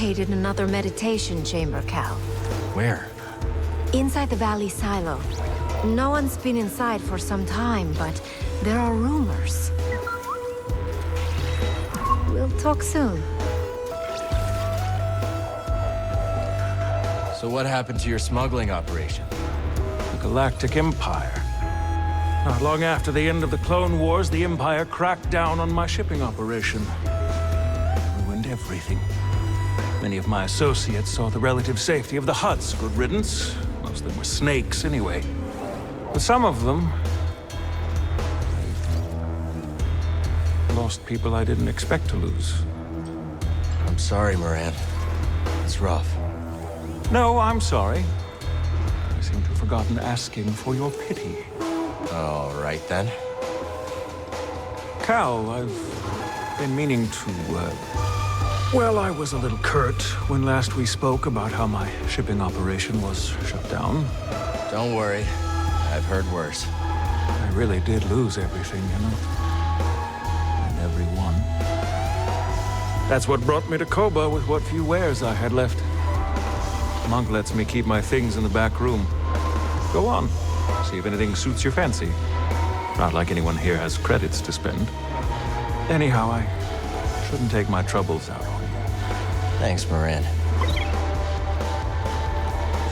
located another meditation chamber, Cal. Where? Inside the Valley Silo. No one's been inside for some time, but there are rumors. We'll talk soon. So what happened to your smuggling operation? The Galactic Empire. Not long after the end of the Clone Wars, the Empire cracked down on my shipping operation. Ruined everything. Many of my associates saw the relative safety of the Hutts. Good riddance. Most of them were snakes anyway. But some of them lost people I didn't expect to lose. I'm sorry, Moran. It's rough. No, I'm sorry. I seem to have forgotten asking for your pity. All right, then. Cal, I've been meaning to, well, I was a little curt when last we spoke about how my shipping operation was shut down. Don't worry. I've heard worse. I really did lose everything, you know? And everyone. That's what brought me to Koba with what few wares I had left. Monk lets me keep my things in the back room. Go on. See if anything suits your fancy. Not like anyone here has credits to spend. Anyhow, I shouldn't take my troubles out on you. Thanks, Moran.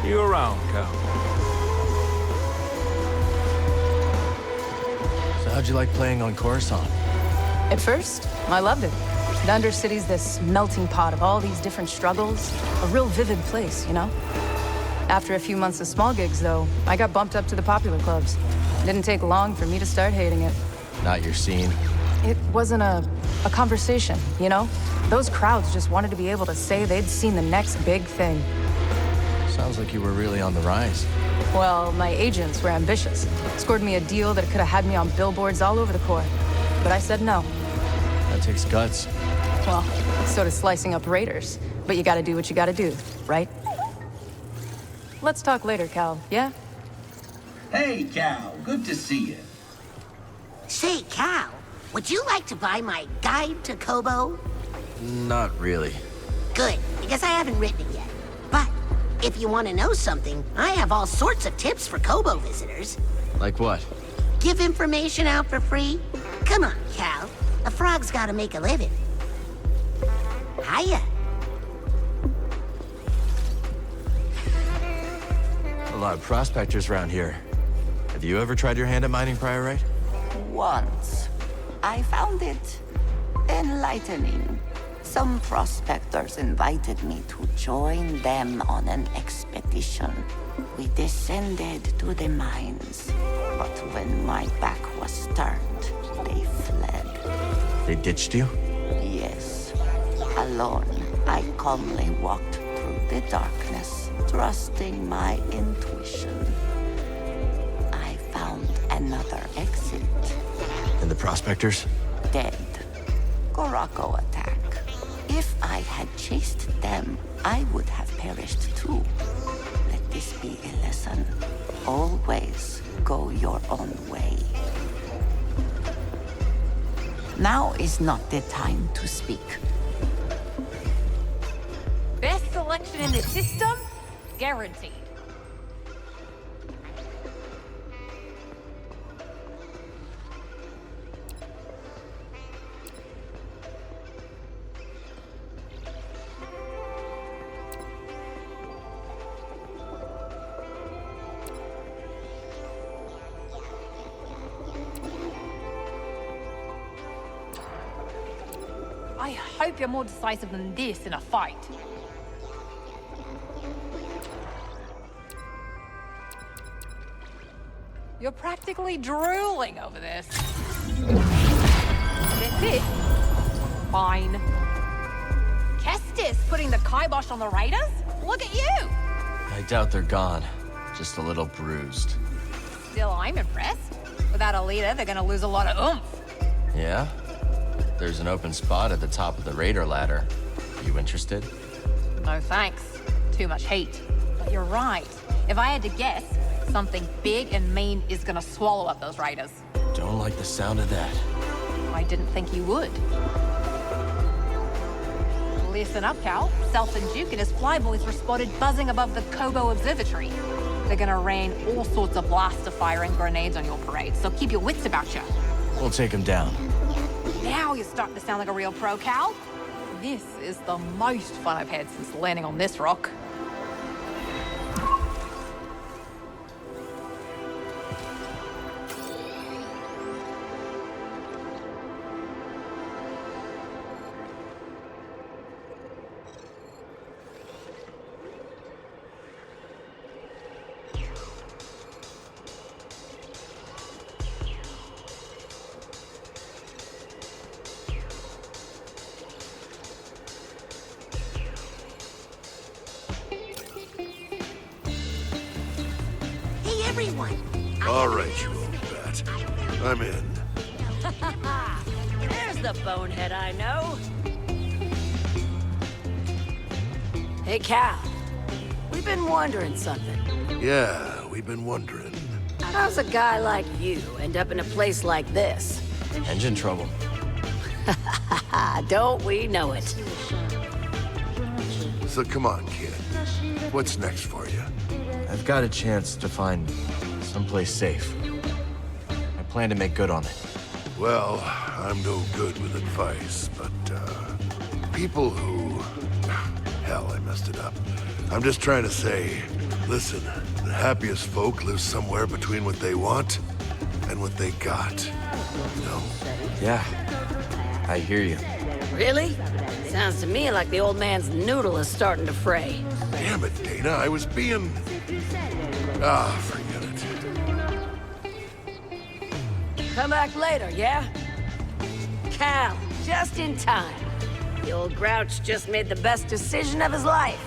See you around, Cal. So how'd you like playing on Coruscant? At first, I loved it. The Undercity's this melting pot of all these different struggles. A real vivid place, you know? After a few months of small gigs, though, I got bumped up to the popular clubs. It didn't take long for me to start hating it. Not your scene. It wasn't a conversation, you know? Those crowds just wanted to be able to say they'd seen the next big thing. Sounds like you were really on the rise. Well, my agents were ambitious. Scored me a deal that could have had me on billboards all over the Corps. But I said no. That takes guts. Well, so does slicing up raiders. But you gotta do what you gotta do, right? Let's talk later, Cal, yeah? Hey, Cal. Good to see you. Say, Cal, would you like to buy my guide to Kobo? Not really. Good, because I haven't written it yet. But if you want to know something, I have all sorts of tips for Kobo visitors. Like what? Give information out for free? Come on, Cal. A frog's gotta make a living. Hiya. A lot of prospectors around here. Have you ever tried your hand at mining priorite? Once. I found it enlightening. Some prospectors invited me to join them on an expedition. We descended to the mines, but when my back was turned, they fled. They ditched you? Yes. Alone, I calmly walked through the darkness, trusting my intuition. I found another exit. And the prospectors? Dead. Gorako attack. If I had chased them, I would have perished too. Let this be a lesson. Always go your own way. Now is not the time to speak. Best selection in the system? Guaranteed. I hope you're more decisive than this in a fight. You're practically drooling over this. That's it. Fine. Kestis putting the kibosh on the raiders? Look at you! I doubt they're gone. Just a little bruised. Still, I'm impressed. Without a leader, they're gonna lose a lot of oomph. Yeah? There's an open spot at the top of the raider ladder. You interested? No thanks. Too much heat. But you're right. If I had to guess, something big and mean is gonna swallow up those raiders. Don't like the sound of that. I didn't think you would. Listen up, Cal. Self and Duke and his flyboys were spotted buzzing above the Kobo Observatory. They're gonna rain all sorts of blaster fire and grenades on your parade, so keep your wits about you. We'll take him down. Now you're starting to sound like a real pro, Cal. This is the most fun I've had since landing on this rock. Everyone. All right, you old bat. I'm in. There's the bonehead I know. Hey, Cal. We've been wondering something. Yeah, we've been wondering. How's a guy like you end up in a place like this? Engine trouble. Don't we know it? So come on, kid. What's next for you? I've got a chance to find someplace safe. I plan to make good on it. Well, I'm no good with advice, but, people who... Hell, I messed it up. I'm just trying to say, listen, the happiest folk live somewhere between what they want and what they got. You know? Yeah, I hear you. Really? Sounds to me like the old man's noodle is starting to fray. Damn it, Dana, I was being... Ah, forget it. Come back later, yeah? Cal, just in time. The old grouch just made the best decision of his life.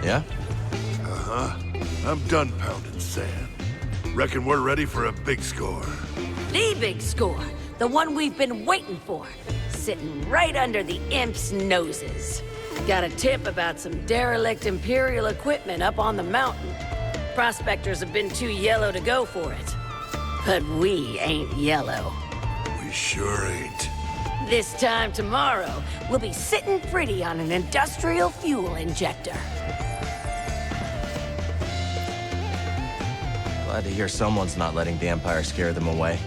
Yeah? Uh-huh. I'm done pounding sand. Reckon we're ready for a big score. The big score. The one we've been waiting for. Sitting right under the imps' noses. Got a tip about some derelict Imperial equipment up on the mountain. Prospectors have been too yellow to go for it. But we ain't yellow. We sure ain't. This time tomorrow, we'll be sitting pretty on an industrial fuel injector. Glad to hear someone's not letting the Empire scare them away.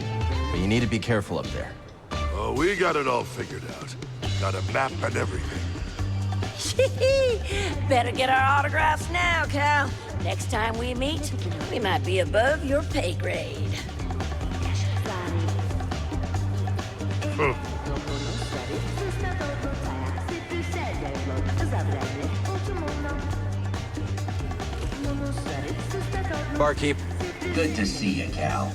But you need to be careful up there. Oh, we got it all figured out. Got a map and everything. Better get our autographs now, Cal. Next time we meet, we might be above your pay grade. Barkeep. Good to see you, Cal.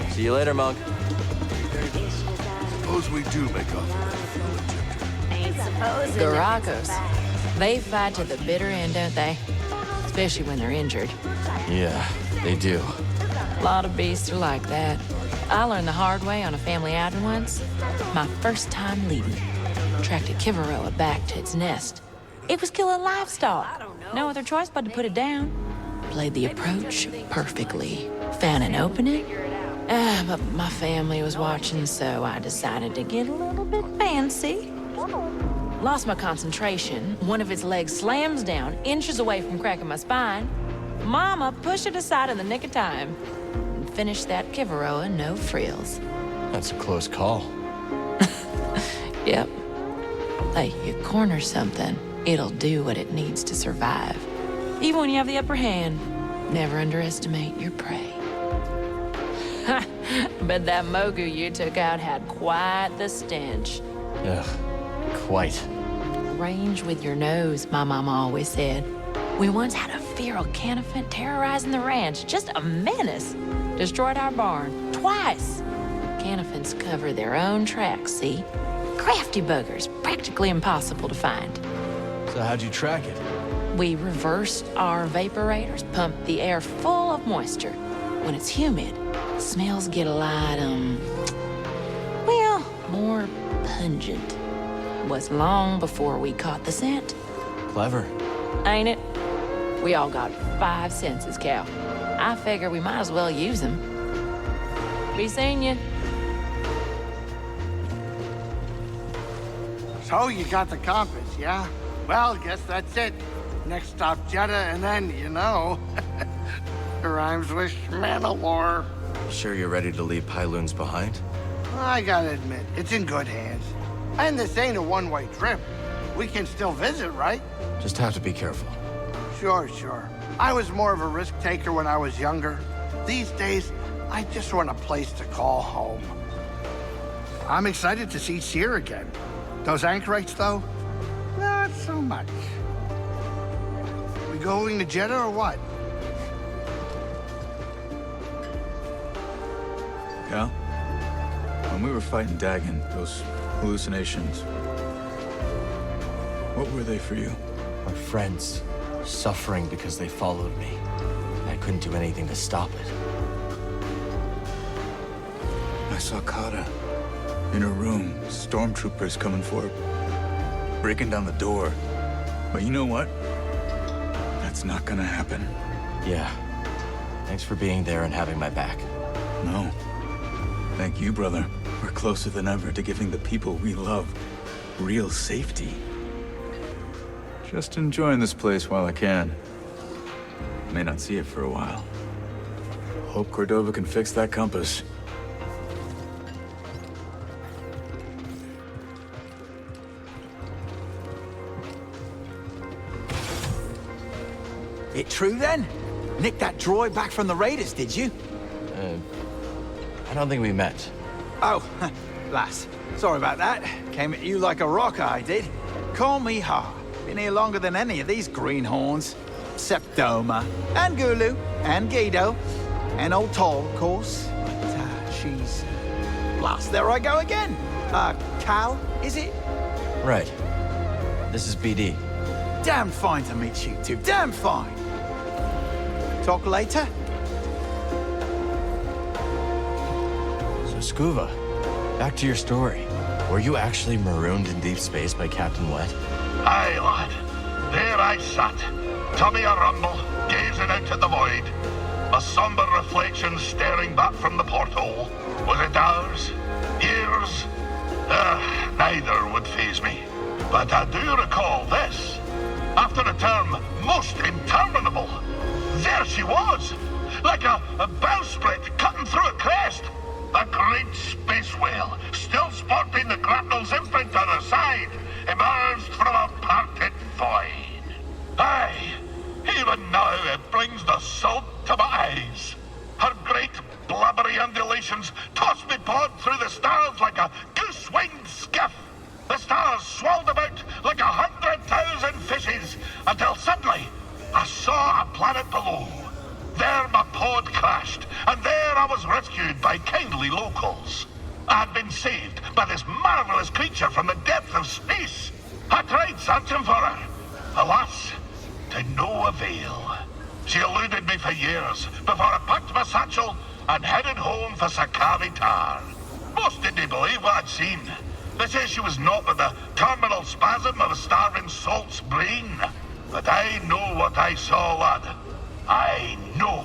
See you later, Monk. Suppose we do make off with that fuel injector. Ain't supposed The Rockos. They fight to the bitter end, don't they? Especially when they're injured. Yeah, they do. A lot of beasts are like that. I learned the hard way on a family outing once. My first time leading. Tracked a Kivaroa back to its nest. It was killing livestock. No other choice but to put it down. Played the approach perfectly. Found an opening. But my family was watching, so I decided to get a little bit fancy. Lost my concentration. One of its legs slams down, inches away from cracking my spine. Mama pushed it aside in the nick of time. And finished that Kivaroa no frills. That's a close call. Yep. Hey, you corner something, it'll do what it needs to survive. Even when you have the upper hand, never underestimate your prey. But that Mogu you took out had quite the stench. Ugh, quite. Range with your nose, my mama always said. We once had a feral canifant terrorizing the ranch, just a menace. Destroyed our barn, twice. Canifants cover their own tracks, see? Crafty buggers, practically impossible to find. So how'd you track it? We reversed our vaporators, pumped the air full of moisture. When it's humid, smells get a lot, well, more pungent. Was long before we caught the scent. Clever. Ain't it? We all got 5 senses, Cal. I figure we might as well use them. Be seeing you. So you got the compass, yeah? Well, guess that's it. Next stop Jeddah, and then, you know, rhymes with Mandalore. Sure you're ready to leave Pyloons behind? I gotta admit, it's in good hands. And this ain't a one-way trip. We can still visit, right? Just have to be careful. Sure. I was more of a risk taker when I was younger. These days, I just want a place to call home. I'm excited to see Seer again. Those anchorites, though, not so much. We going to Jeddah or what? Cal? When we were fighting Dagon, those hallucinations, what were they for you? My friends, suffering because they followed me. I couldn't do anything to stop it. I saw Kata in her room, stormtroopers coming for her, breaking down the door. But you know what? That's not gonna happen. Yeah. Thanks for being there and having my back. No. Thank you, brother. We're closer than ever to giving the people we love real safety. Just enjoying this place while I can. May not see it for a while. Hope Cordova can fix that compass. It true then? Nicked that droid back from the Raiders, did you? I don't think we met. Oh, lass. Sorry about that. Came at you like a rock, I did. Call me Ha. Been here longer than any of these greenhorns. Except Doma, and Gulu, and Guido, and old Tol, of course. But, she's... Blast, there I go again. Cal, is it? Right. This is BD. Damn fine to meet you two. Damn fine. Talk later? So, Scuba, back to your story. Were you actually marooned in deep space by Captain Wet? Aye, lad. There I sat, tummy a-rumble, gazing out at the void. A somber reflection staring back from the porthole. Was it hours? Years? Neither would faze me. But I do recall this. After a term most interminable, there she was, like a bowsprit cutting through a crest. A great space whale, still sporting the grapnel's imprint on her side, emerged from a parted void. Aye, even now it brings the salt to my eyes. Her great blubbery undulations tossed me pod through the stars like a goose-winged skiff. The stars swirled about like 100,000 fishes, until suddenly I saw a planet below. There my pod crashed, and there I was rescued by kindly locals. I had been saved by this marvelous creature from the depth of space. I tried searching for her. Alas, to no avail. She eluded me for years before I packed my satchel and headed home for Sakavi Tar. Most didn't believe what I'd seen. They say she was not but the terminal spasm of a starving salt's brain. But I know what I saw, lad. I know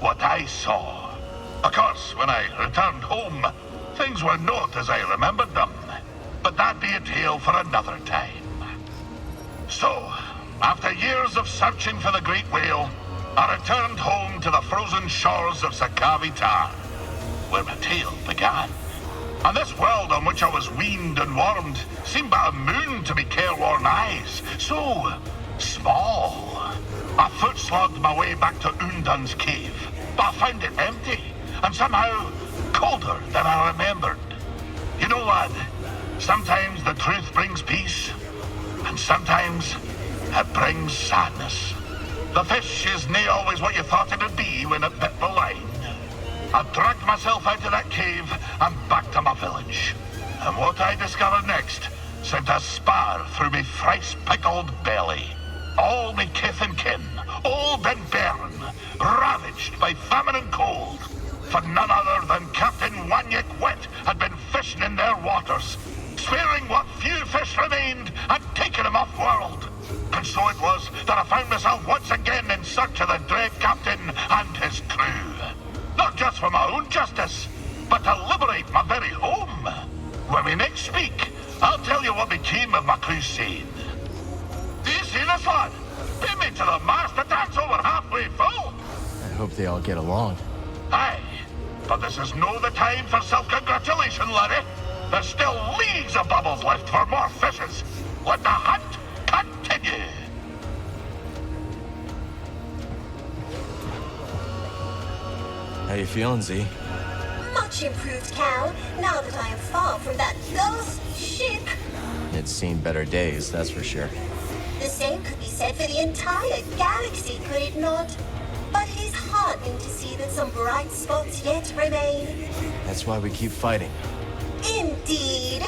what I saw. Of course, when I returned home, things were not as I remembered them. But that be a tale for another time. So, after years of searching for the great whale, I returned home to the frozen shores of Sakavi Tar, where my tale began. And this world on which I was weaned and warmed seemed but a moon to me careworn eyes. So small. I foot-slogged my way back to Undun's cave, but I found it empty, and somehow colder than I remembered. You know, lad, sometimes the truth brings peace, and sometimes it brings sadness. The fish is nae always what you thought it would be when it bit the line. I dragged myself out of that cave and back to my village. And what I discovered next sent a spar through me thrice-pickled belly. All me kith and kin, old and bairn, ravaged by famine and cold. For none other than Captain Wanyik Wet had been fishing in their waters, sparing what few fish remained and taking them off-world. And so it was that I found myself once again in search of the dread captain and his crew. Not just for my own justice, but to liberate my very home. When we next speak, I'll tell you what became of my crusade. Do you see this, lad? Put me to the mast, the tank's over halfway full. I hope they all get along. Aye, but this is no the time for self-congratulation, laddie. There's still leagues of bubbles left for more fishes. Let the hunt continue. How you feeling, Z? Much improved, Cal, now that I am far from that ghost ship. It's seen better days, that's for sure. The same could be said for the entire galaxy, could it not? But it is heartening to see that some bright spots yet remain. That's why we keep fighting. Indeed.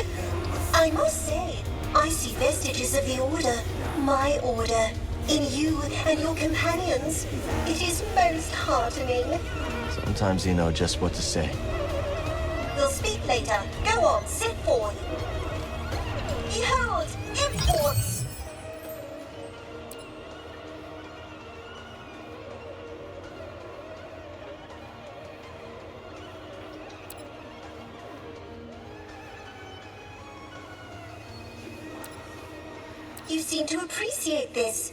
I must say, I see vestiges of the Order, my Order, in you and your companions. It is most heartening. Sometimes you know just what to say. We'll speak later. Go on, set forth. Behold, imports! You seem to appreciate this.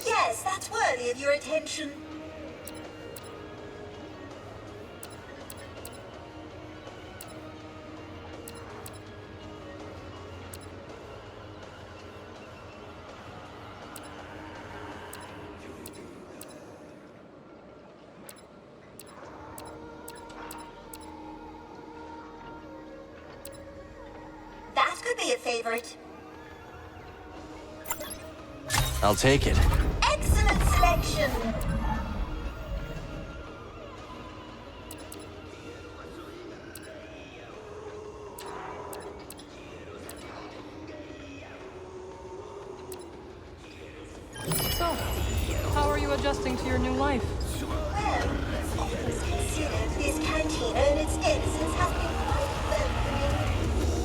Yes, that's worthy of your attention. That could be a favorite. I'll take it. Excellent selection. So, how are you adjusting to your new life? Well, all things considered, this cantina and its denizens have been quite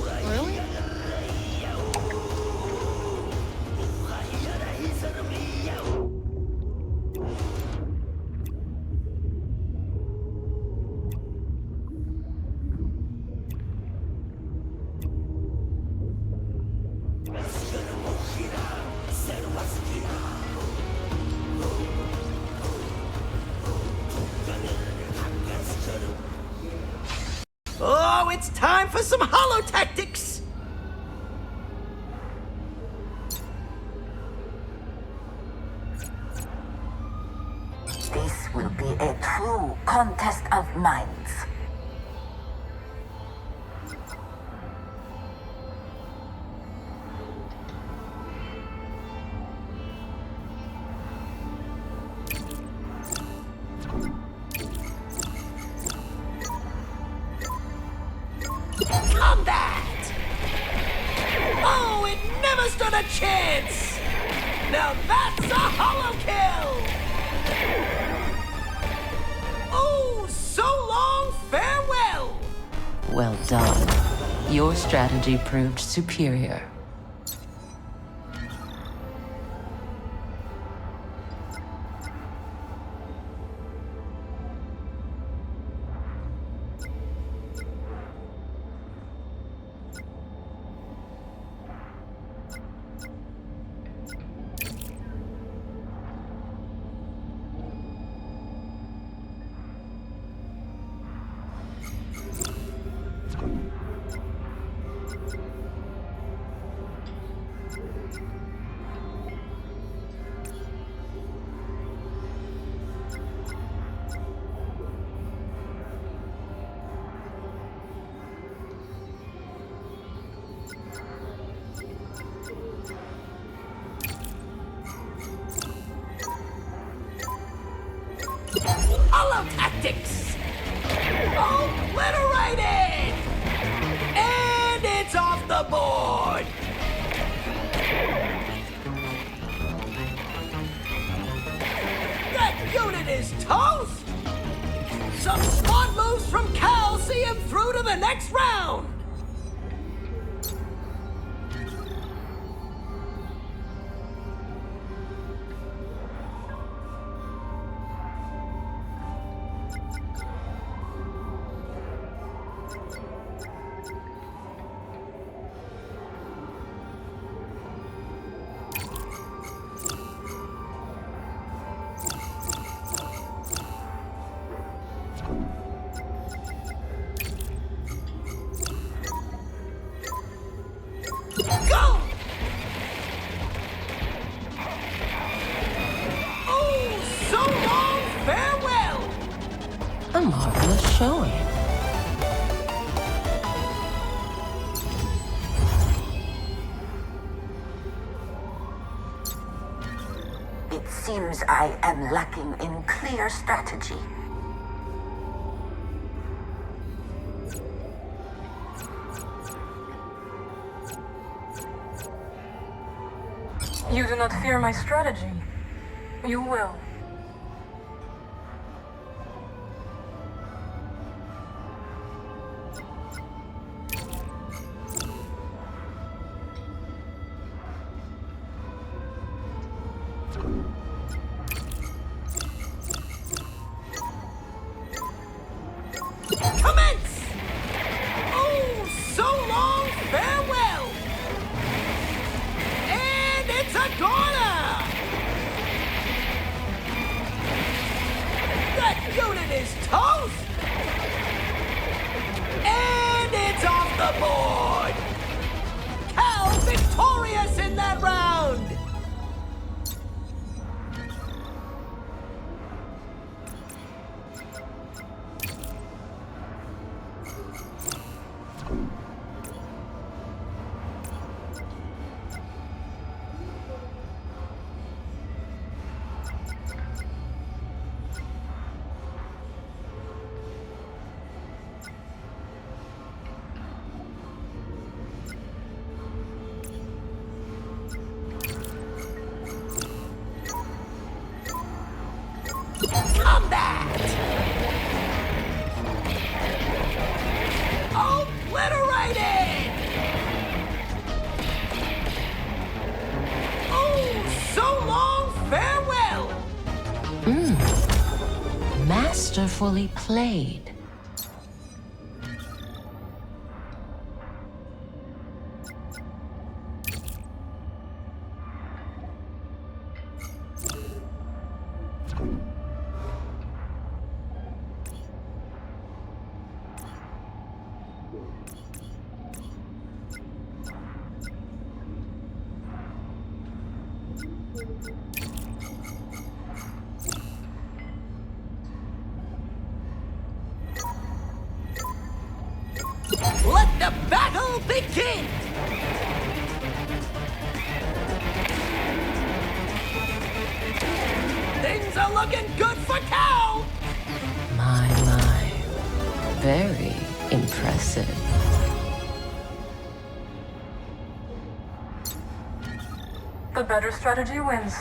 welcoming. Really? Oh, it's time for some hollow tactics! This will be a true contest of minds. Combat! Oh, it never stood a chance! Now that's a hollow kill! Oh, so long farewell! Well done. Your strategy proved superior. Hollow tactics! Obliterated! And it's off the board! That unit is toast! Some smart moves from Cal see him through to the next round! Go! Oh, so long, farewell! A marvelous showing. It seems I am lacking in clear strategy. You do not fear my strategy. You will. Commence! Oh, so long, farewell! And it's a goner! That unit is toast! And it's off the board! Cal victorious in that round! Combat! Obliterated! Oh, so long, farewell! Masterfully played. Let the battle begin! Things are looking good for Cal! My. Very impressive. The better strategy wins.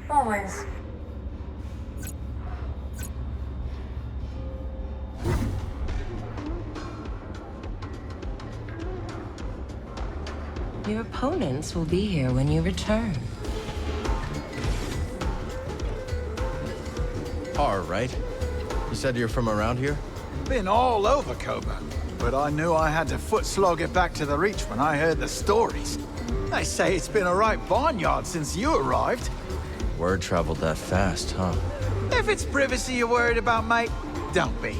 Always. Your opponents will be here when you return. All right. You said you're from around here? Been all over Koba, but I knew I had to foot slog it back to the Reach when I heard the stories. They say it's been a right barnyard since you arrived. Word traveled that fast, huh? If it's privacy you're worried about, mate, don't be.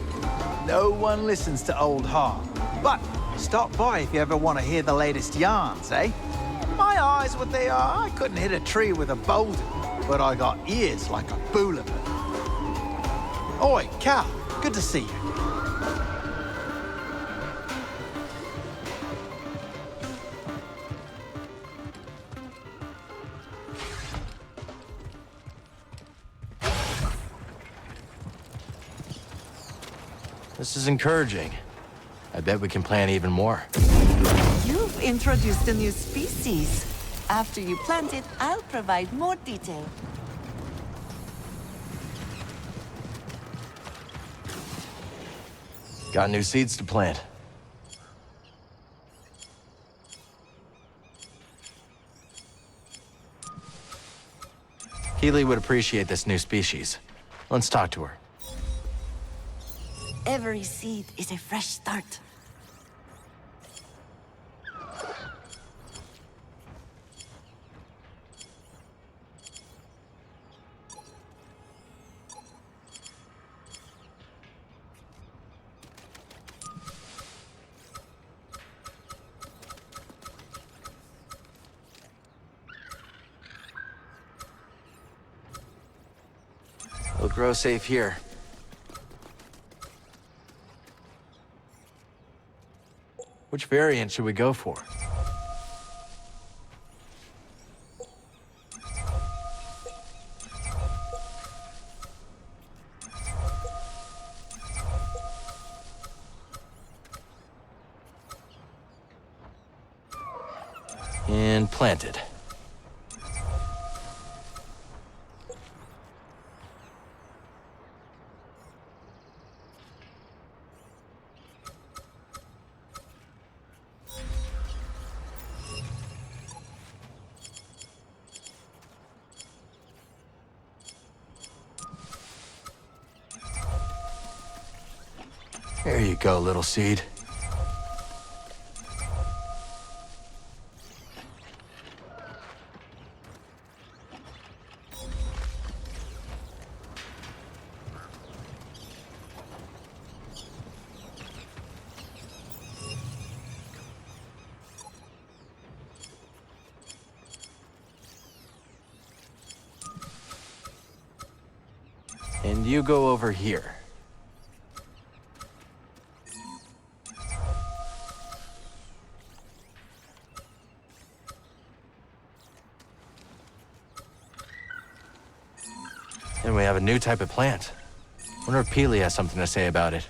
No one listens to old Har. But stop by if you ever want to hear the latest yarns, eh? My eyes, what they are, I couldn't hit a tree with a boulder, but I got ears like a boulevard. Oi, Cal, good to see you. This is encouraging. I bet we can plan even more. You've introduced a new species. After you plant it, I'll provide more detail. Got new seeds to plant. Keeley would appreciate this new species. Let's talk to her. Every seed is a fresh start. We'll grow safe here. Which variant should we go for? And planted. There you go, little seed. And you go over here. And we have a new type of plant. Wonder if Peely has something to say about it.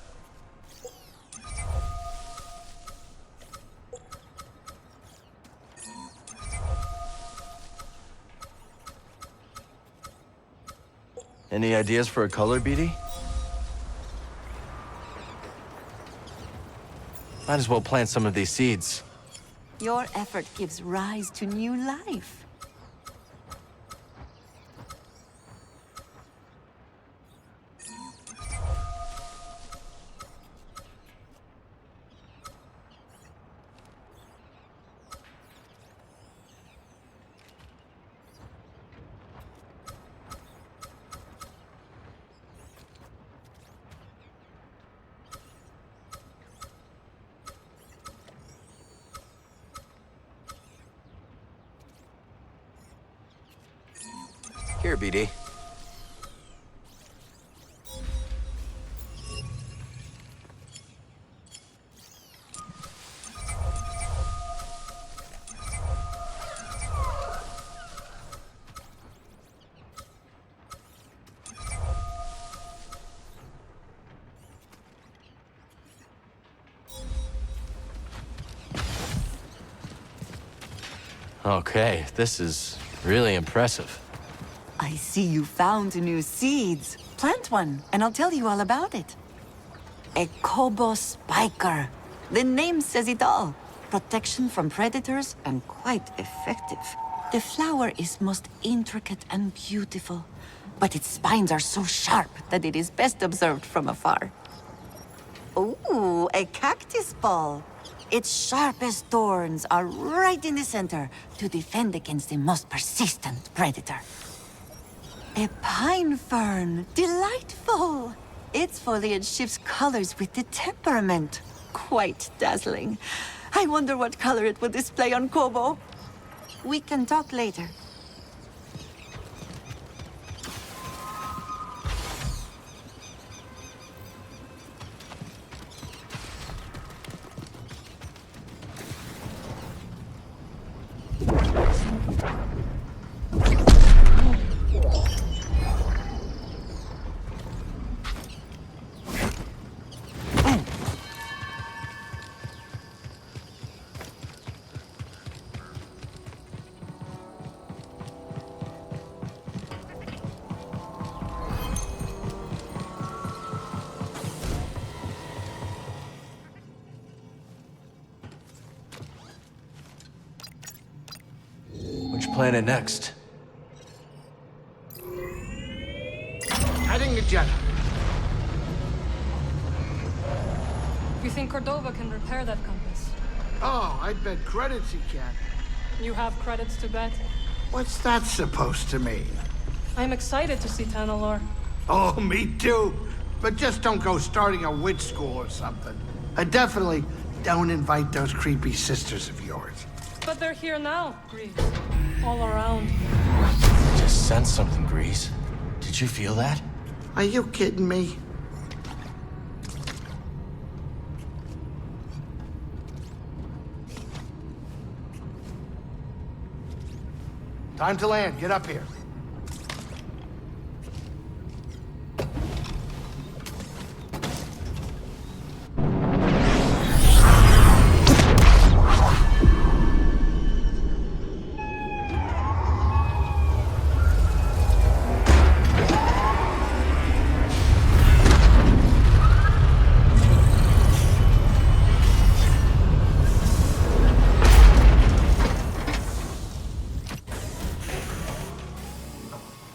Any ideas for a color, BD? Might as well plant some of these seeds. Your effort gives rise to new life. Here, BD. Okay, this is really impressive. I see you found new seeds. Plant one, and I'll tell you all about it. A Kobo spiker. The name says it all. Protection from predators and quite effective. The flower is most intricate and beautiful, but its spines are so sharp that it is best observed from afar. Ooh, a cactus ball. Its sharpest thorns are right in the center to defend against the most persistent predator. A pine fern. Delightful. Its foliage shifts colors with the temperament. Quite dazzling. I wonder what color it will display on Kobo. We can talk later. planet next? Heading to Jeddah. You think Cordova can repair that compass? Oh, I'd bet credits he can. You have credits to bet? What's that supposed to mean? I'm excited to see Tanalor. Oh, me too. But just don't go starting a witch school or something. Definitely don't invite those creepy sisters of yours. But they're here now, Greaves. All around. I just sensed something, Grease. Did you feel that? Are you kidding me? Time to land. Get up here.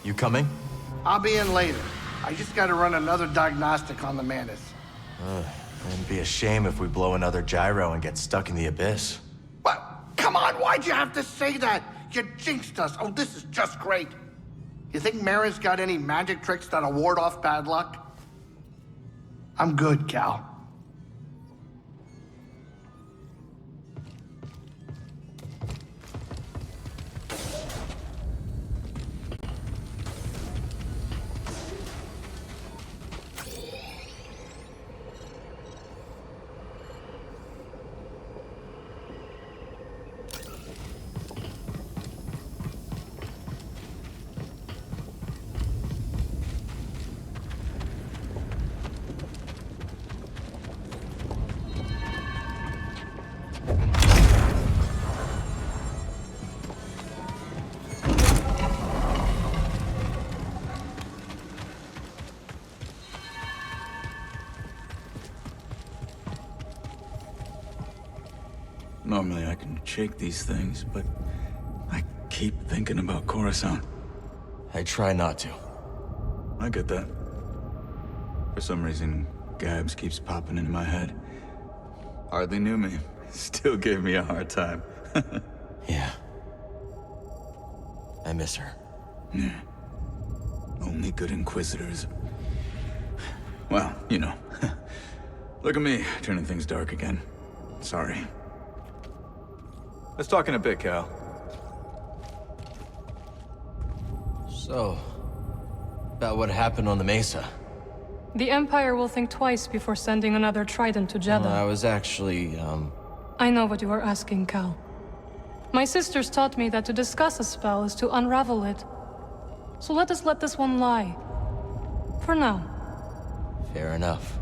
You coming? I'll be in later. I just gotta run another diagnostic on the Mantis. It'd be a shame if we blow another gyro and get stuck in the abyss. What? Come on, why'd you have to say that? You jinxed us. Oh, this is just great. You think Marin's got any magic tricks that'll ward off bad luck? I'm good, Cal. Normally I can shake these things, but I keep thinking about Coruscant. I try not to. I get that. For some reason, Gabs keeps popping into my head. Hardly knew me. Still gave me a hard time. Yeah. I miss her. Yeah. Only good Inquisitors. Well, you know. Look at me, turning things dark again. Sorry. Let's talk in a bit, Cal. So, about what happened on the Mesa. The Empire will think twice before sending another Trident to Jeddah. I was actually, I know what you were asking, Cal. My sisters taught me that to discuss a spell is to unravel it. So let us let this one lie. For now. Fair enough.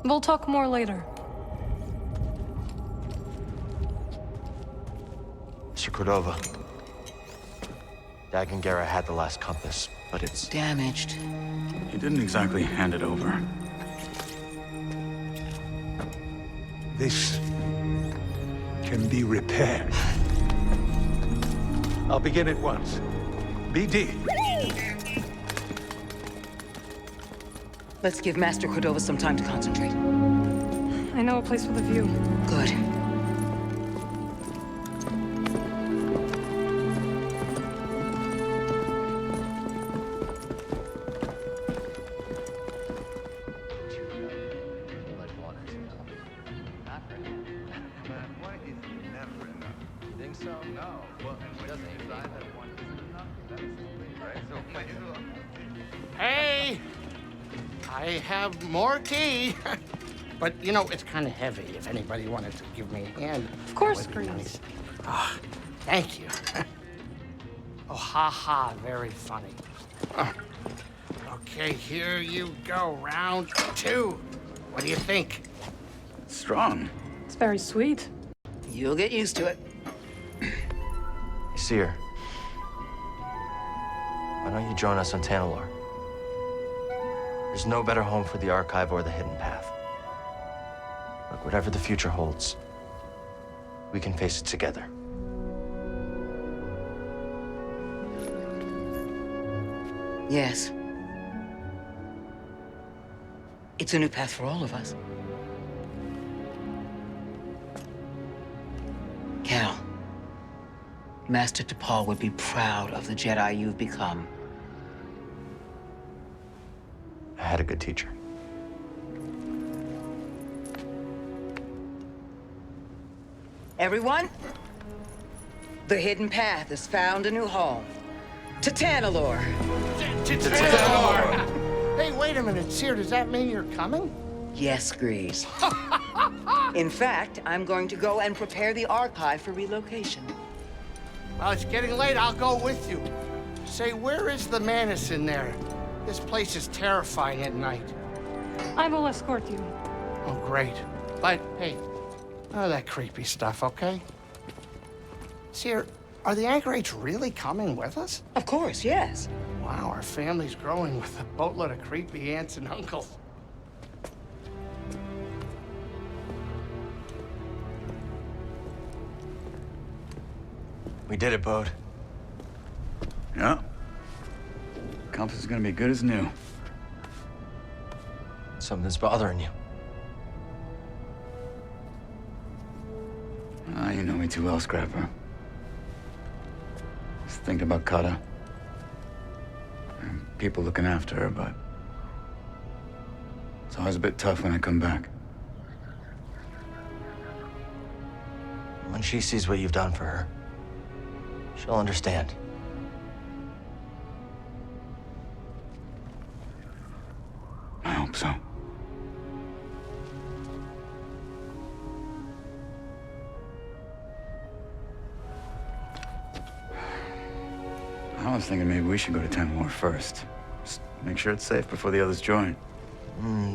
We'll talk more later. Mr. Cordova. Dagongera had the last compass, but it's damaged. He didn't exactly hand it over. This can be repaired. I'll begin at once. BD. Let's give Master Cordova some time to concentrate. I know a place with a view. Good. Hey! I have more tea. But, you know, it's kind of heavy. If anybody wanted to give me a hand. Of course, that would be Greaves. nice. Ah, thank you. Oh, ha, very funny. Okay, here you go. Round 2. What do you think? Strong. It's very sweet. You'll get used to it. Seer. Why don't you join us on Tanalor? There's no better home for the Archive or the Hidden Path. Look, whatever the future holds, we can face it together. Yes. It's a new path for all of us. Cal, Master T'Pol would be proud of the Jedi you've become. I had a good teacher. Everyone, the hidden path has found a new home. To Tanalorr. Hey, wait a minute, Seer, does that mean you're coming? Yes, Grease. In fact, I'm going to go and prepare the archive for relocation. Well, it's getting late. I'll go with you. Say, where is the Manus in there? This place is terrifying at night. I will escort you. Oh, great. But, hey, none of that creepy stuff, okay? Seer, are the Anchorites really coming with us? Of course, yes. Wow, our family's growing with a boatload of creepy aunts and uncles. We did it, Bode. Yeah. Compass is gonna be good as new. Something's bothering you. You know me too well, Scrapper. Just thinking about Kata. And people looking after her, but it's always a bit tough when I come back. When she sees what you've done for her, she'll understand. I hope so. I was thinking maybe we should go to Tanalorr first. Just make sure it's safe before the others join.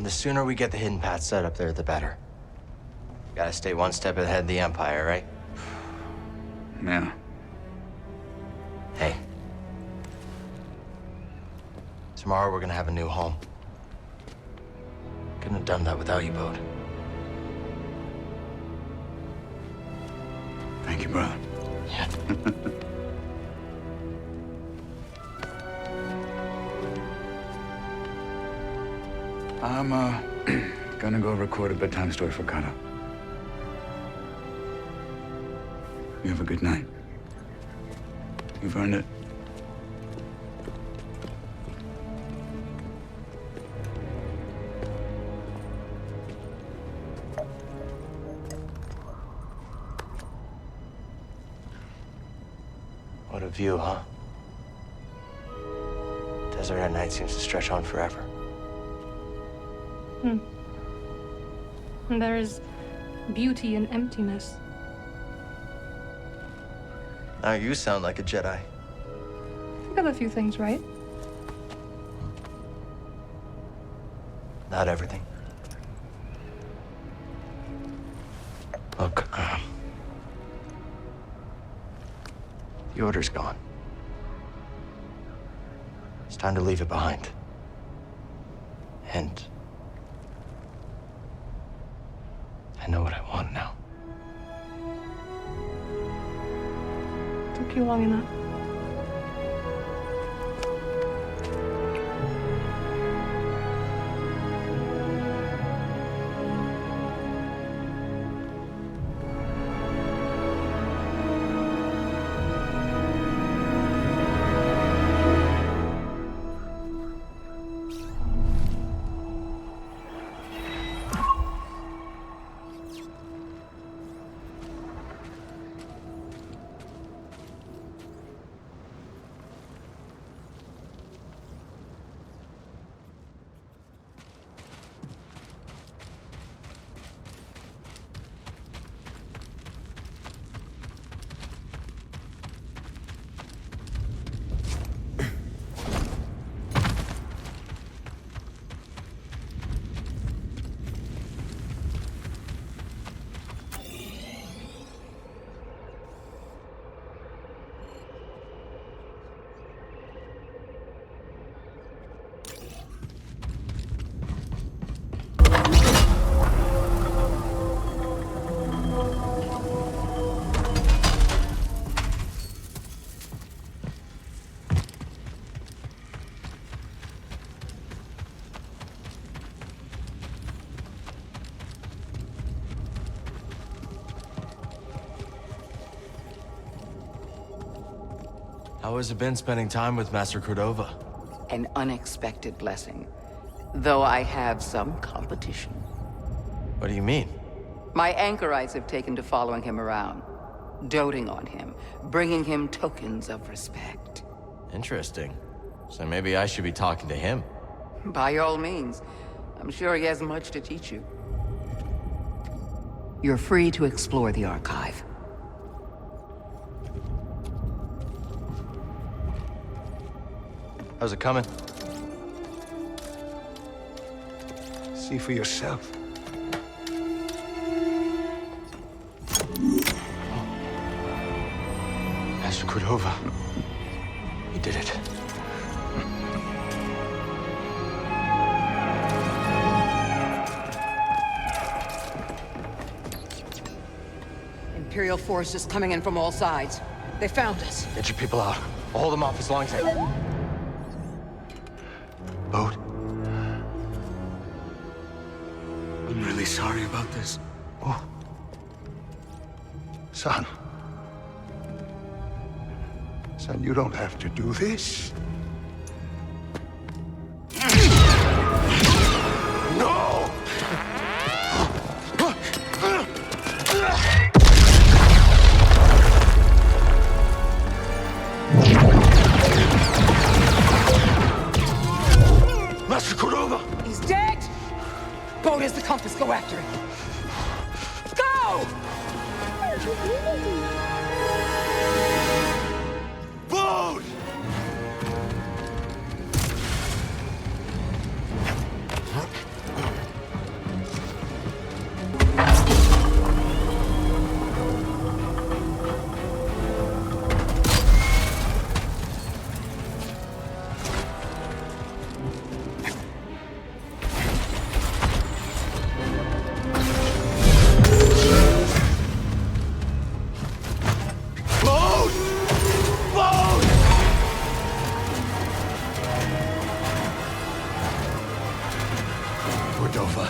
The sooner we get the hidden path set up there, the better. Gotta stay one step ahead of the Empire, right? Yeah. Hey. Tomorrow we're gonna have a new home. Couldn't have done that without you, Bode. Thank you, brother. Yeah. I'm, gonna go record a bedtime story for Kata. You have a good night. You've earned it. What a view, huh? Desert at night seems to stretch on forever. And there is beauty in emptiness. Now you sound like a Jedi. You got a few things right. Not everything. Look, the Order's gone. It's time to leave it behind. And I know what I want now. Took you long enough. How has it been spending time with Master Cordova? An unexpected blessing. Though I have some competition. What do you mean? My anchor eyes have taken to following him around, doting on him, bringing him tokens of respect. Interesting. So maybe I should be talking to him. By all means. I'm sure he has much to teach you. You're free to explore the archive. How's it coming? See for yourself. Master Cordova. He did it. Imperial forces coming in from all sides. They found us. Get your people out. I'll hold them off as long as I... Boat. I'm really sorry about this. Oh. Son. Son, you don't have to do this. No! Master Cordova! He's dead! Boat has the compass. Go after him. Go! Boat! Cordova.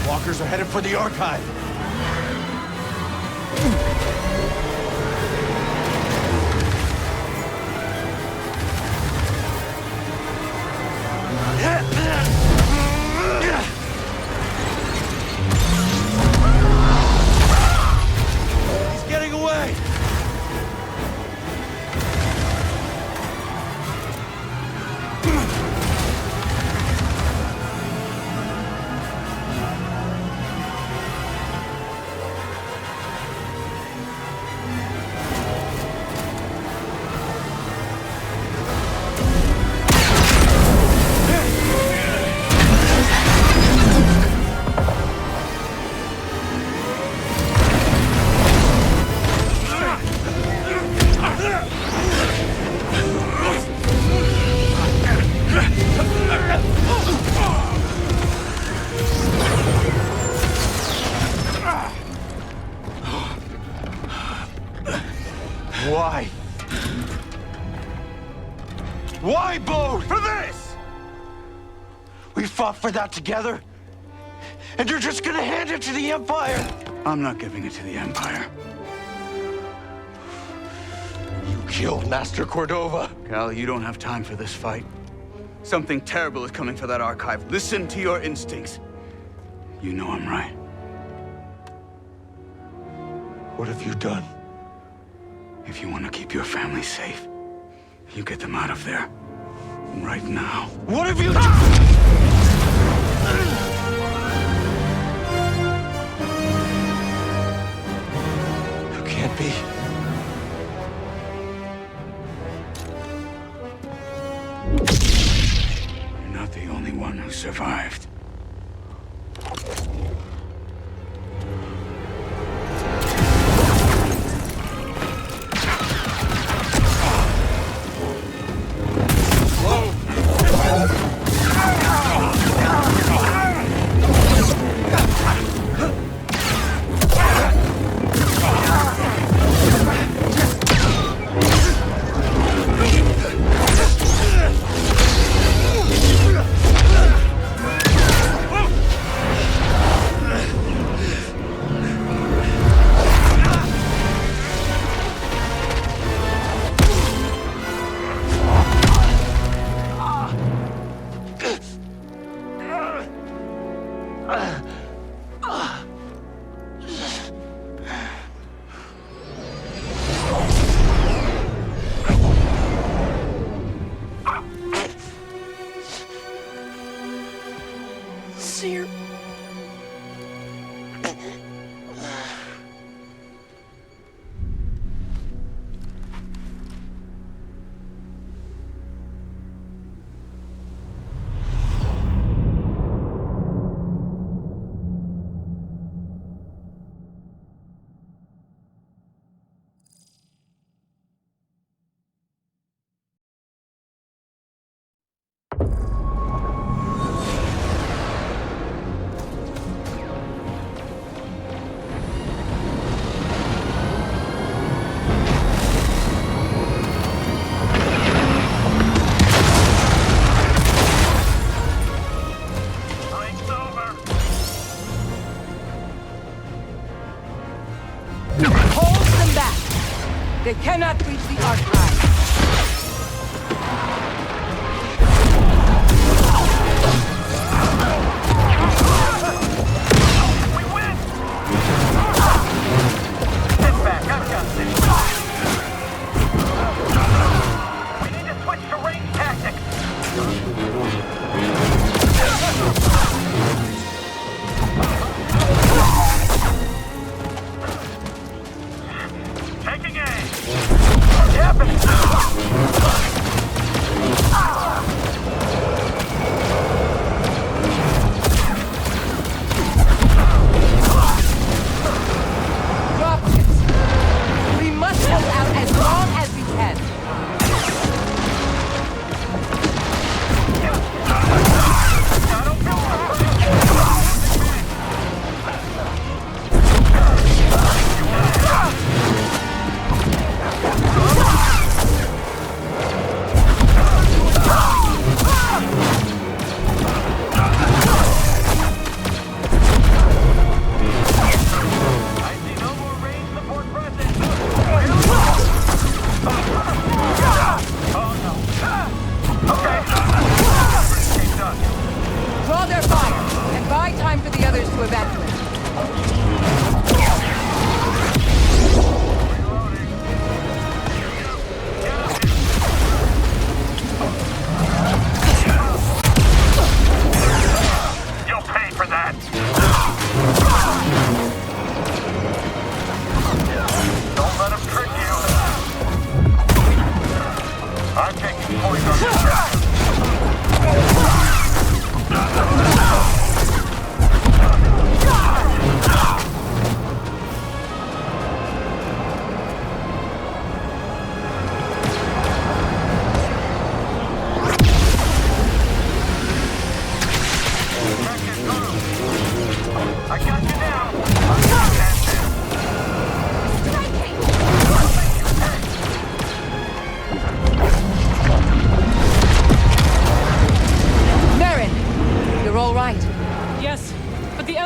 Walkers are headed for the archive. He's getting away. Why? Why, Bode? For this! We fought for that together, and you're just gonna hand it to the Empire! I'm not giving it to the Empire. You killed Master Cordova. Cal, you don't have time for this fight. Something terrible is coming for that archive. Listen to your instincts. You know I'm right. What have you done? If you want to keep your family safe, you get them out of there. Right now. What have you You can't be. You're not the only one who survived. Seer. Hold them back! They cannot reach the archive!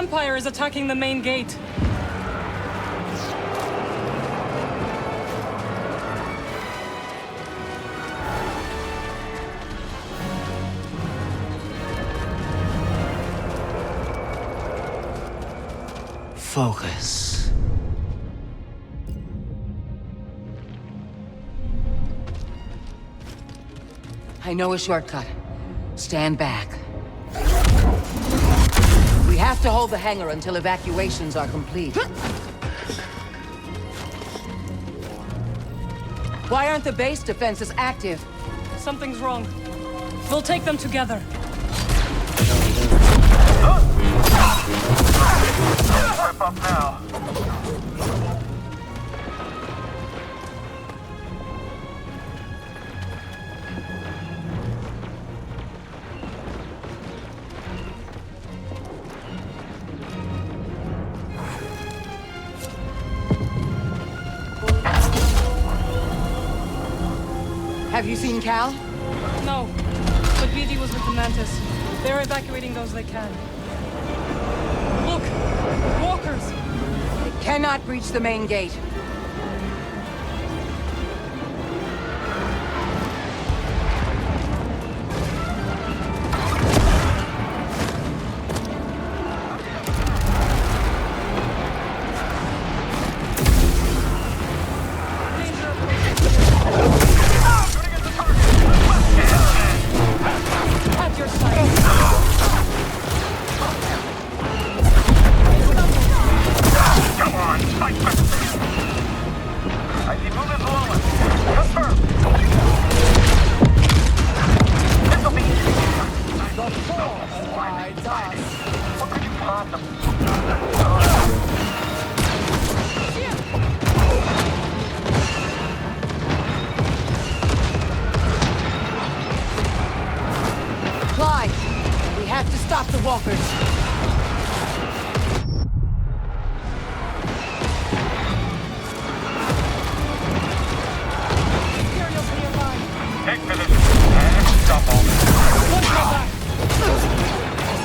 Empire is attacking the main gate. Focus. I know a shortcut. Stand back. We have to hold the hangar until evacuations are complete. Why aren't the base defenses active? Something's wrong. We'll take them together. Step up now. Have you seen Cal? No, but BD was with the Mantis. They're evacuating those they can. Look! Walkers! They cannot breach the main gate. Stop the walkers. Take position and stop all this.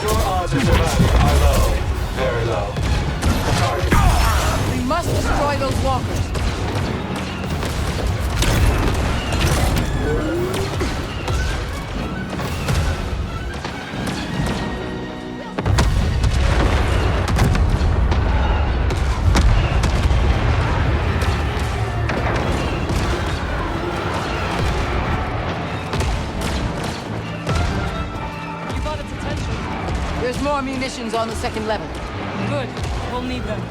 Your odds of surviving are low. Very low. We must destroy those walkers. There's more munitions on the second level. Good. We'll need them.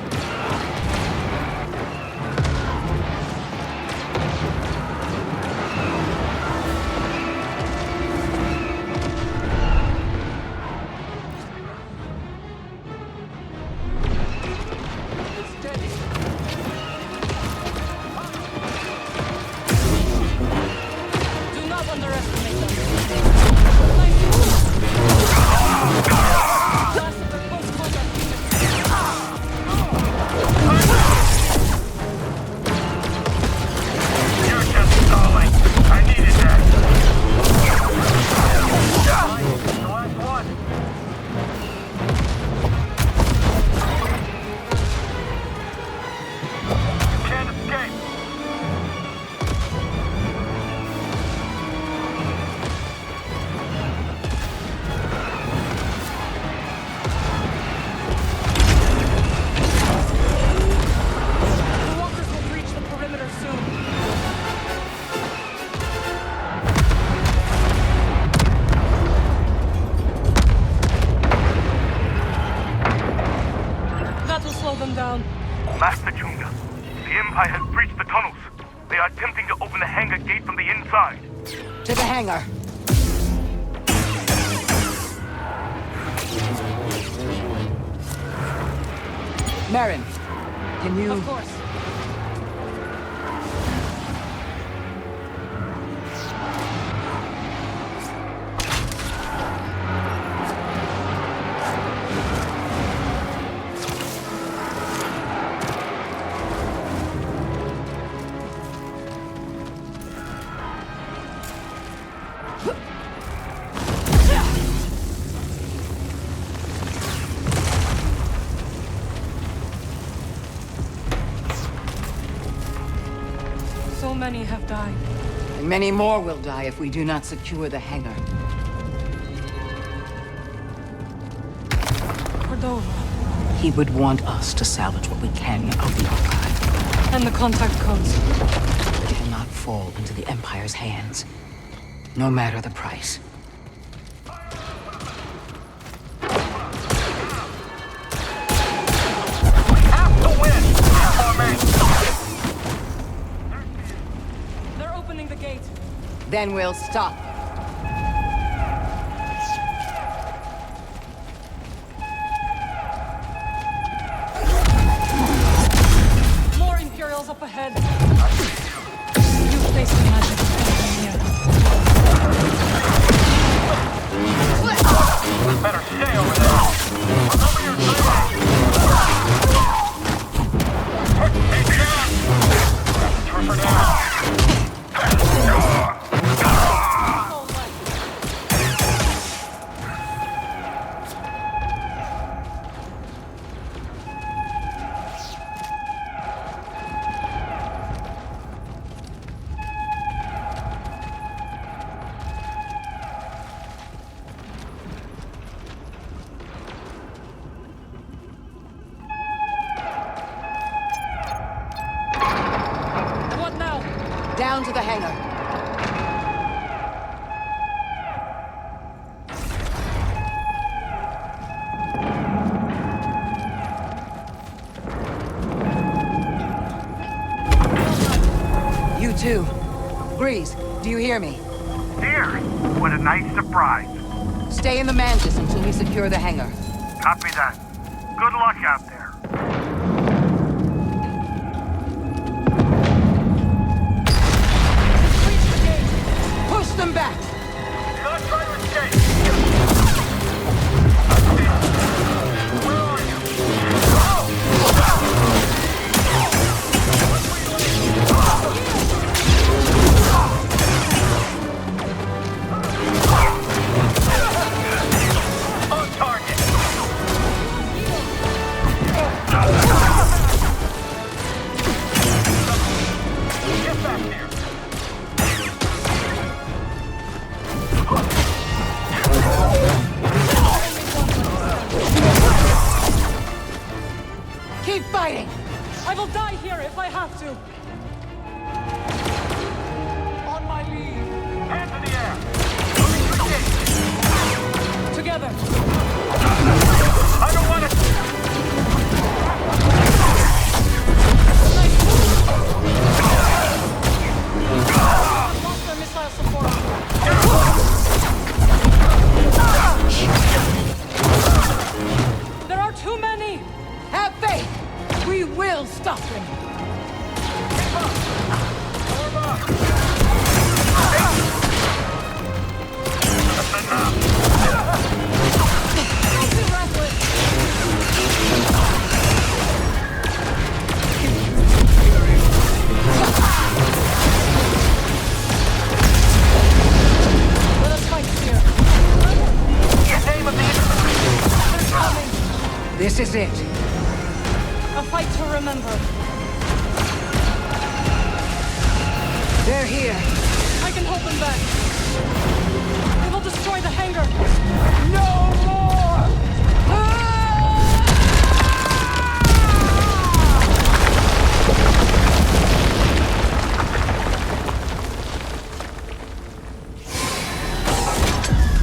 Do not underestimate them. Master Junior, the Empire has breached the tunnels. They are attempting to open the hangar gate from the inside. To the hangar. Marin, can you... Of course. So many have died. And many more will die if we do not secure the hangar. Cordova. He would want us to salvage what we can of the archive. And the contact codes. They cannot fall into the Empire's hands. no matter the price. They're opening the gate. Then we'll stop. More Imperials up ahead. You face the magic of here. Better stay over there. Over your side. Hey, Jack! Trooper down. Down to the hangar. You too. Grease, do you hear me? Here, what a nice surprise. Stay in the Mantis until we secure the hangar. Copy that. Good luck out there. Push them back! Do not try to escape! Where are you? On target! Get back here! Keep fighting! I will die here if I have to. On my lead! Hands in the air! Together. I don't want to... Lost their missile support. There are too many. Have faith! We will stop them! Let us fight here. This is it. A fight to remember. They're here. I can hold them back. They will destroy the hangar. No more!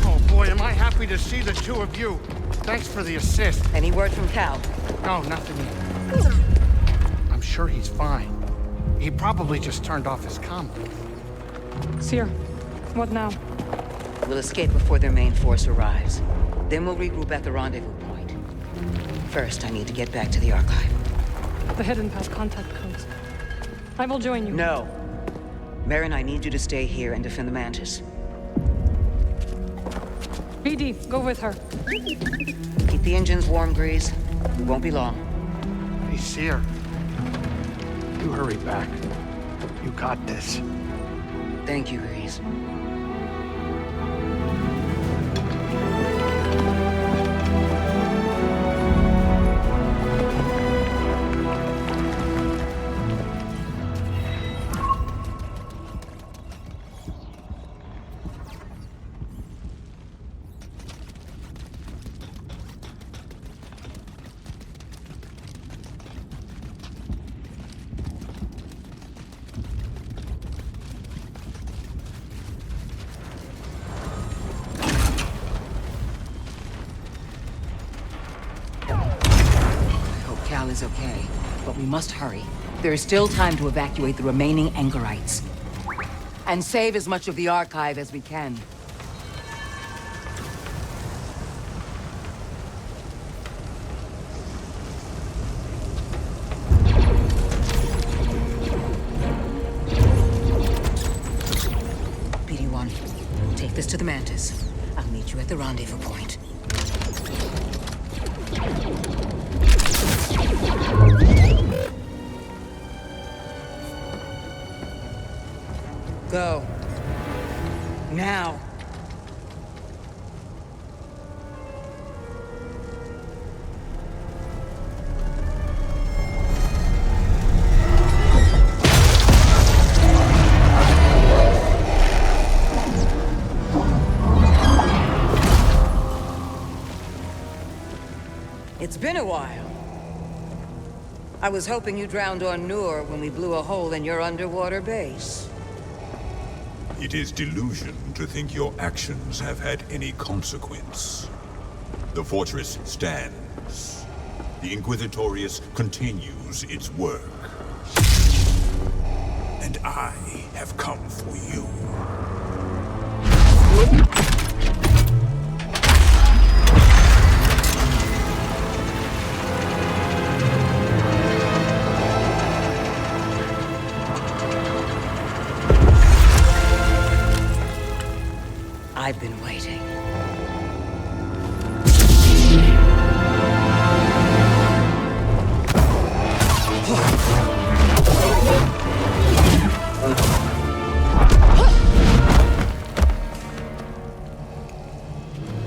Oh boy, am I happy to see the two of you. Thanks for the assist. Any word from Cal? No, nothing yet. I'm sure he's fine. He probably just turned off his comm. Seer, what now? We'll escape before their main force arrives. Then we'll regroup at the rendezvous point. First, I need to get back to the archive. The hidden path contact codes. I will join you. No. Marin, I need you to stay here and defend the Mantis. BD, go with her. Keep the engines warm, Grease. We won't be long. Hey, Seer. You hurry back. You got this. Thank you, Grease. okay, but we must hurry. There is still time to evacuate the remaining anchorites. And save as much of the archive as we can. BD-1, take this to the Mantis. I'll meet you at the rendezvous point. Go. Now. It's been a while. I was hoping you drowned on Nur when we blew a hole in your underwater base. It is delusion to think your actions have had any consequence. The fortress stands. The Inquisitorius continues its work. And I have come for you. I've been waiting.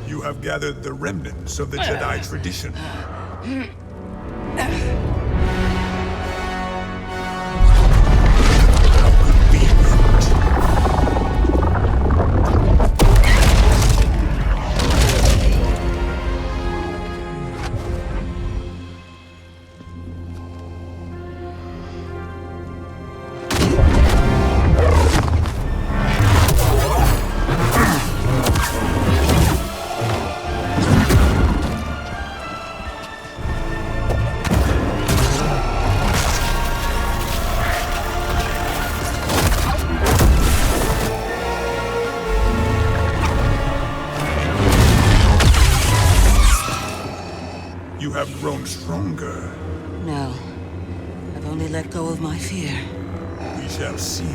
You have gathered the remnants of the Jedi tradition. You have grown stronger. No. I've only let go of my fear. We shall see.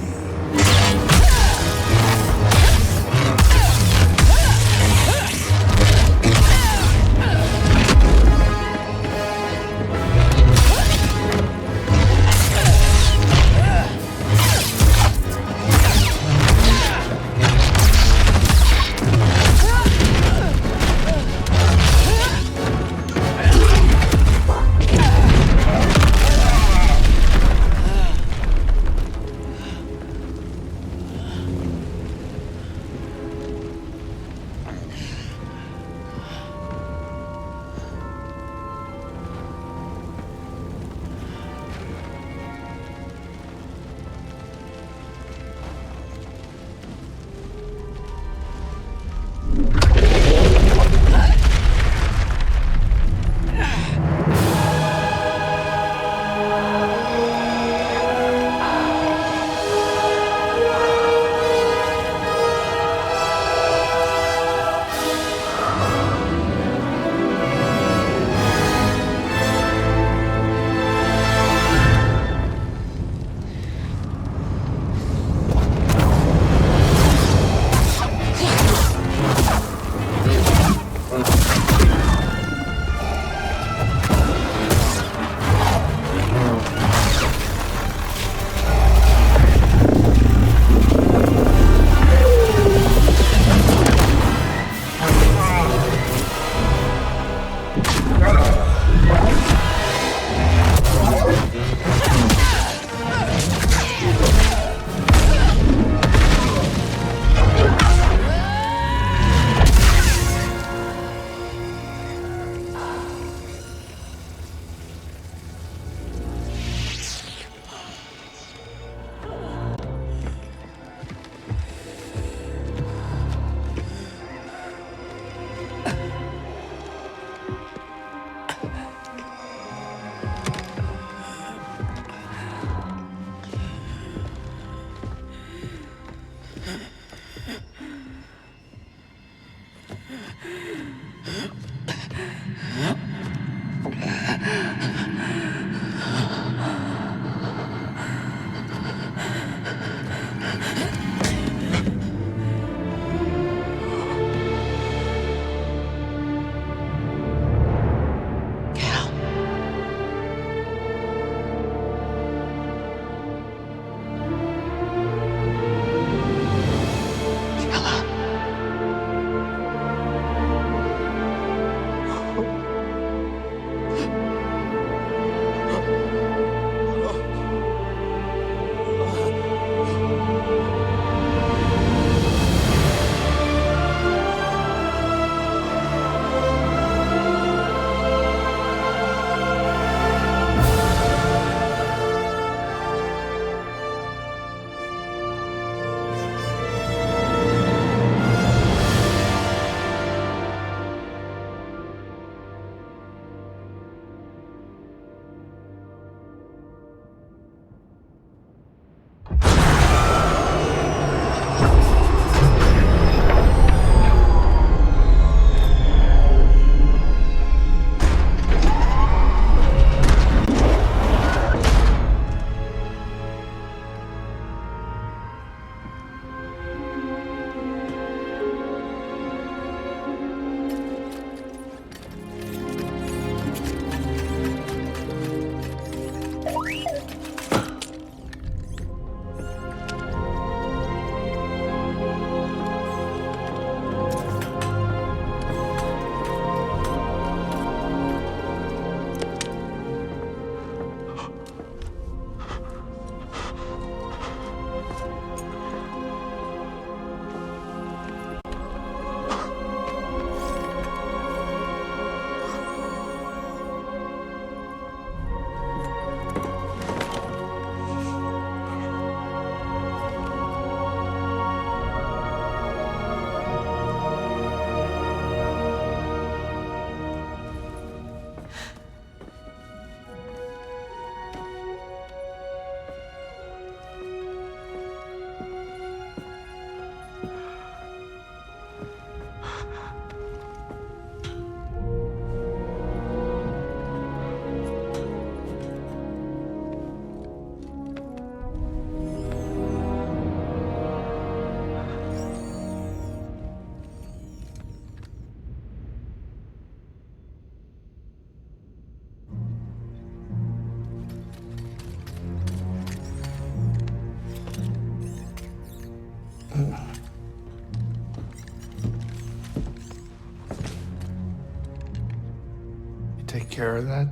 care of that?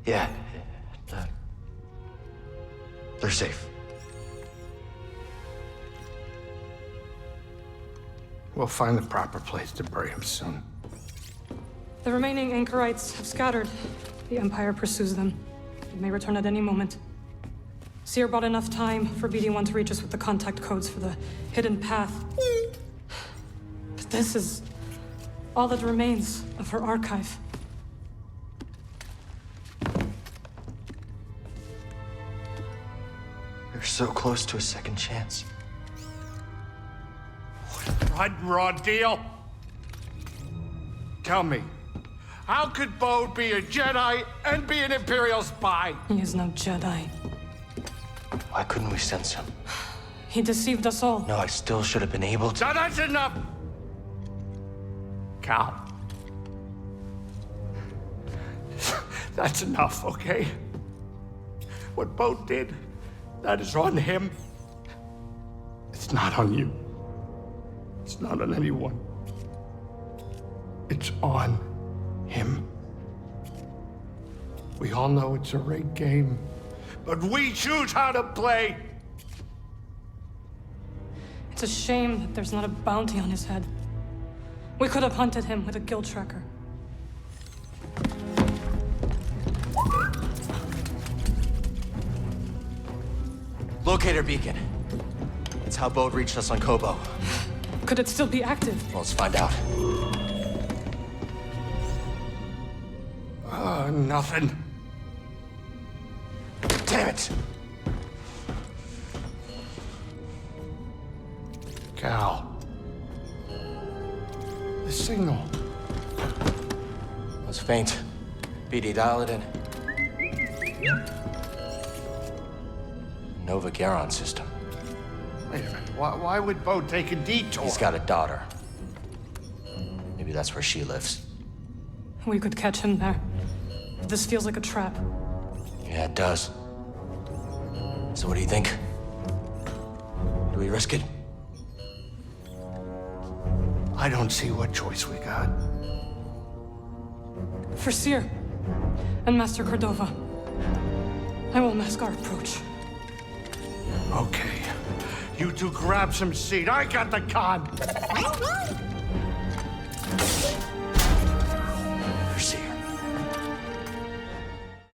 Yeah. They're safe. We'll find the proper place to bury him soon. The remaining anchorites have scattered. The Empire pursues them. They may return at any moment. Seer bought enough time for BD-1 to reach us with the contact codes for the hidden path. But this is all that remains of her archive. You're so close to a second chance. Blood raw deal? Tell me, how could Bo be a Jedi and be an Imperial spy? He is no Jedi. Why couldn't we sense him? He deceived us all. No, I still should have been able to. Now that's enough! Cal. That's enough, okay? What Bo did, that is on him. It's not on you. It's not on anyone. It's on him. We all know it's a rigged game, but we choose how to play. It's a shame that there's not a bounty on his head. We could have hunted him with a guild tracker. Locator beacon. It's how Bode reached us on Kobo. Could it still be active? Well, let's find out. Nothing. Damn it! Cal. The signal. It's faint. BD, dial it in. Nova Garon system. Wait a minute. Why would Bo take a detour? He's got a daughter. Maybe that's where she lives. We could catch him there. This feels like a trap. Yeah, it does. So what do you think? Do we risk it? I don't see what choice we got. For Seer and Master Cordova, I will mask our approach. Okay. You two grab some seat. I got the con. All right.